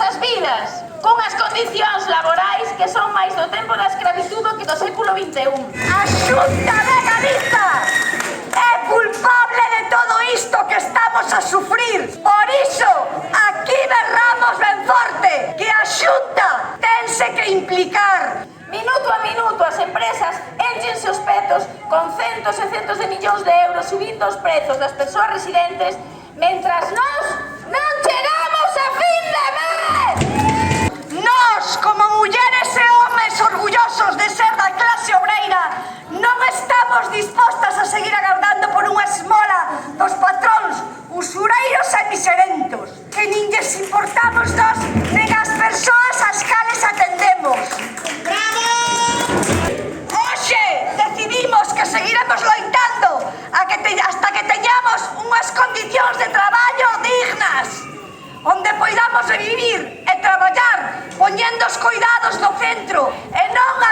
nosas vidas, cunhas condicións laborais que son máis do tempo da escravitudo que do século XXI. A Xunta de Galiza é culpable de todo isto que estamos a sufrir. Por iso, aquí berramos ben forte que a Xunta tense que implicar. Minuto a minuto as empresas énchense os petos con centos e centos de millóns de euros subindo os prezos das persoas residentes mentras nós non chegamos a fin de mes! Nós, como mulleres e homes orgullosos de ser da clase obreira, non estamos dispostas a seguir agardando por unha esmola dos patróns usureiros e miserentos, que nin lles importamos nós nen as persoas ás cales atendemos. Hoxe decidimos que seguiremos loitando hasta que teñamos unhas condicións de traballo dignas, onde poidamos vivir e traballar poñendo os cuidados no centro e non a